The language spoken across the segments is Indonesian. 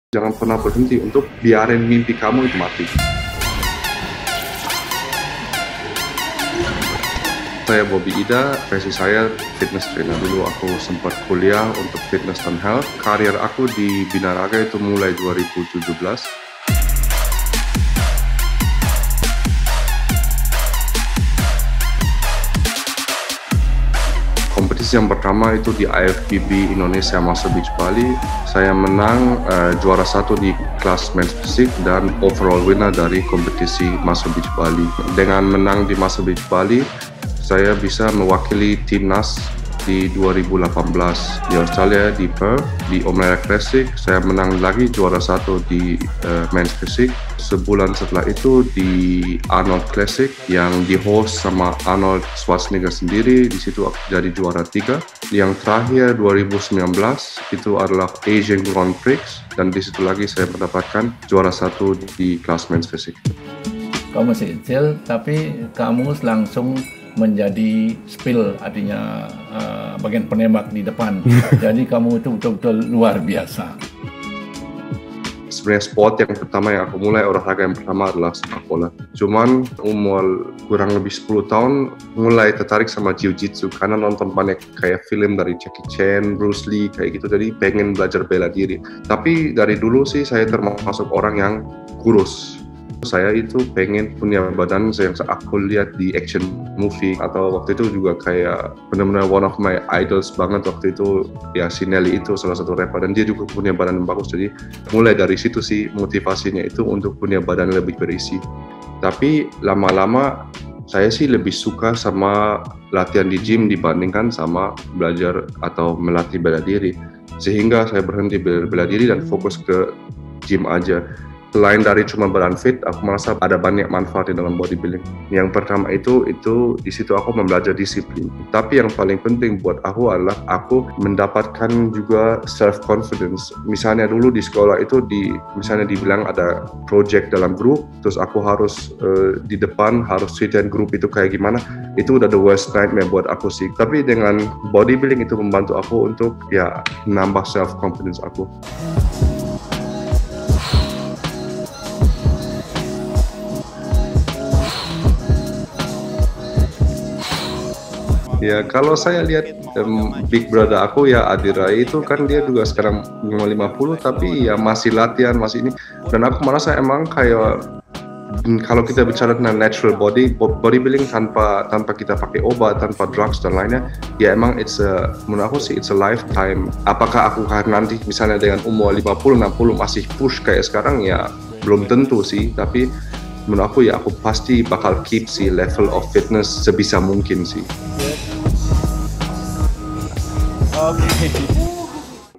Jangan pernah berhenti untuk biarin mimpi kamu itu mati. Saya Bobby Ida, profesi saya fitness trainer. Dulu aku sempat kuliah untuk fitness dan health. Karir aku di Binaraga itu mulai 2017. Kompetisi yang pertama itu di IFBB Indonesia Muscle Beach Bali. Saya menang juara 1 di kelas men's physique dan overall winner dari kompetisi Muscle Beach Bali. Dengan menang di Muscle Beach Bali, saya bisa mewakili timnas di 2018 di Australia di Perth, di Omega Classic. Saya menang lagi juara 1 di men's physique. Sebulan setelah itu di Arnold Classic yang di host sama Arnold Schwarzenegger sendiri. Di situ aku jadi juara 3. Yang terakhir 2019 itu adalah Asian Grand Prix dan di situ lagi saya mendapatkan juara 1 di kelas men's physique. Kamu masih kecil tapi kamu langsung menjadi spill, artinya bagian penembak di depan. Jadi kamu itu betul-betul luar biasa. Sebenarnya sport yang pertama yang aku mulai, olahraga yang pertama adalah sepak bola. Cuman umur kurang lebih 10 tahun mulai tertarik sama jiu-jitsu karena nonton banyak kayak film dari Jackie Chan, Bruce Lee kayak gitu, jadi pengen belajar bela diri. Tapi dari dulu sih saya termasuk orang yang kurus. Saya itu pengen punya badan yang aku lihat di action movie, atau waktu itu juga kayak benar-benar one of my idols banget waktu itu ya, si Nelly itu salah satu rapper dan dia juga punya badan yang bagus. Jadi mulai dari situ sih motivasinya itu untuk punya badan lebih berisi. Tapi lama-lama saya sih lebih suka sama latihan di gym dibandingkan sama belajar atau melatih bela diri, sehingga saya berhenti bela diri dan fokus ke gym aja. Selain dari cuma badan fit, aku merasa ada banyak manfaat di dalam bodybuilding. Yang pertama itu di situ aku belajar disiplin. Tapi yang paling penting buat aku adalah aku mendapatkan juga self confidence. Misalnya dulu di sekolah itu misalnya dibilang ada project dalam grup, terus aku harus di depan harus ceritain grup itu kayak gimana. Itu udah the worst nightmare buat aku sih. Tapi dengan bodybuilding itu membantu aku untuk ya nambah self confidence aku. Ya, kalau saya lihat big brother aku ya Adira itu kan dia juga sekarang 50 tapi ya masih latihan, masih ini. Dan aku merasa emang kayak kalau kita bicara tentang natural bodybuilding tanpa kita pakai obat, tanpa drugs dan lainnya, ya emang menurut aku sih it's a lifetime. Apakah aku nanti misalnya dengan umur 50-60 masih push kayak sekarang, ya belum tentu sih, tapi menurut aku ya aku pasti bakal keep si level of fitness sebisa mungkin sih.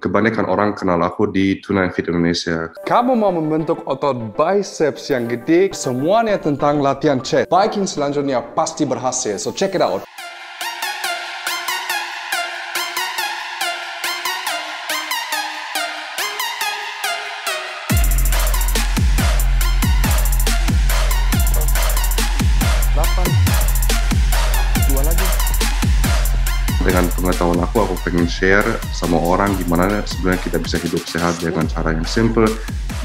Kebanyakan orang kenal aku di Tonight Fit Indonesia. Kamu mau membentuk otot biceps yang gede, semuanya tentang latihan chest. Biking selanjutnya pasti berhasil, so check it out. Dengan pengetahuan aku pengen share sama orang gimana sebenarnya kita bisa hidup sehat dengan cara yang simple.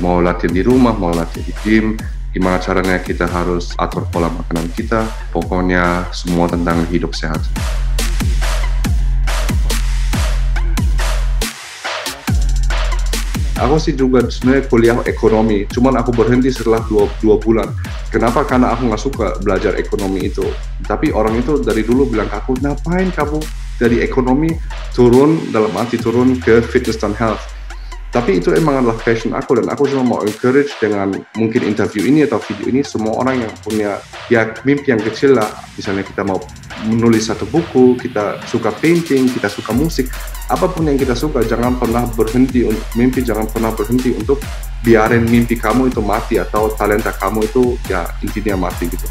Mau latihan di rumah, mau latihan di gym, gimana caranya kita harus atur pola makanan kita. Pokoknya semua tentang hidup sehat. Aku sih juga sebenarnya kuliah ekonomi, cuman aku berhenti setelah 2 bulan. Kenapa? Karena aku nggak suka belajar ekonomi itu. Tapi orang itu dari dulu bilang ke aku, ngapain kamu dari ekonomi turun ke fitness dan health. Tapi itu emang adalah passion aku dan aku cuma mau encourage dengan mungkin interview ini atau video ini semua orang yang punya ya mimpi yang kecil lah. Misalnya kita mau menulis satu buku, kita suka painting, kita suka musik, apapun yang kita suka, jangan pernah berhenti untuk mimpi, jangan pernah berhenti untuk biarin mimpi kamu itu mati atau talenta kamu itu ya intinya mati gitu.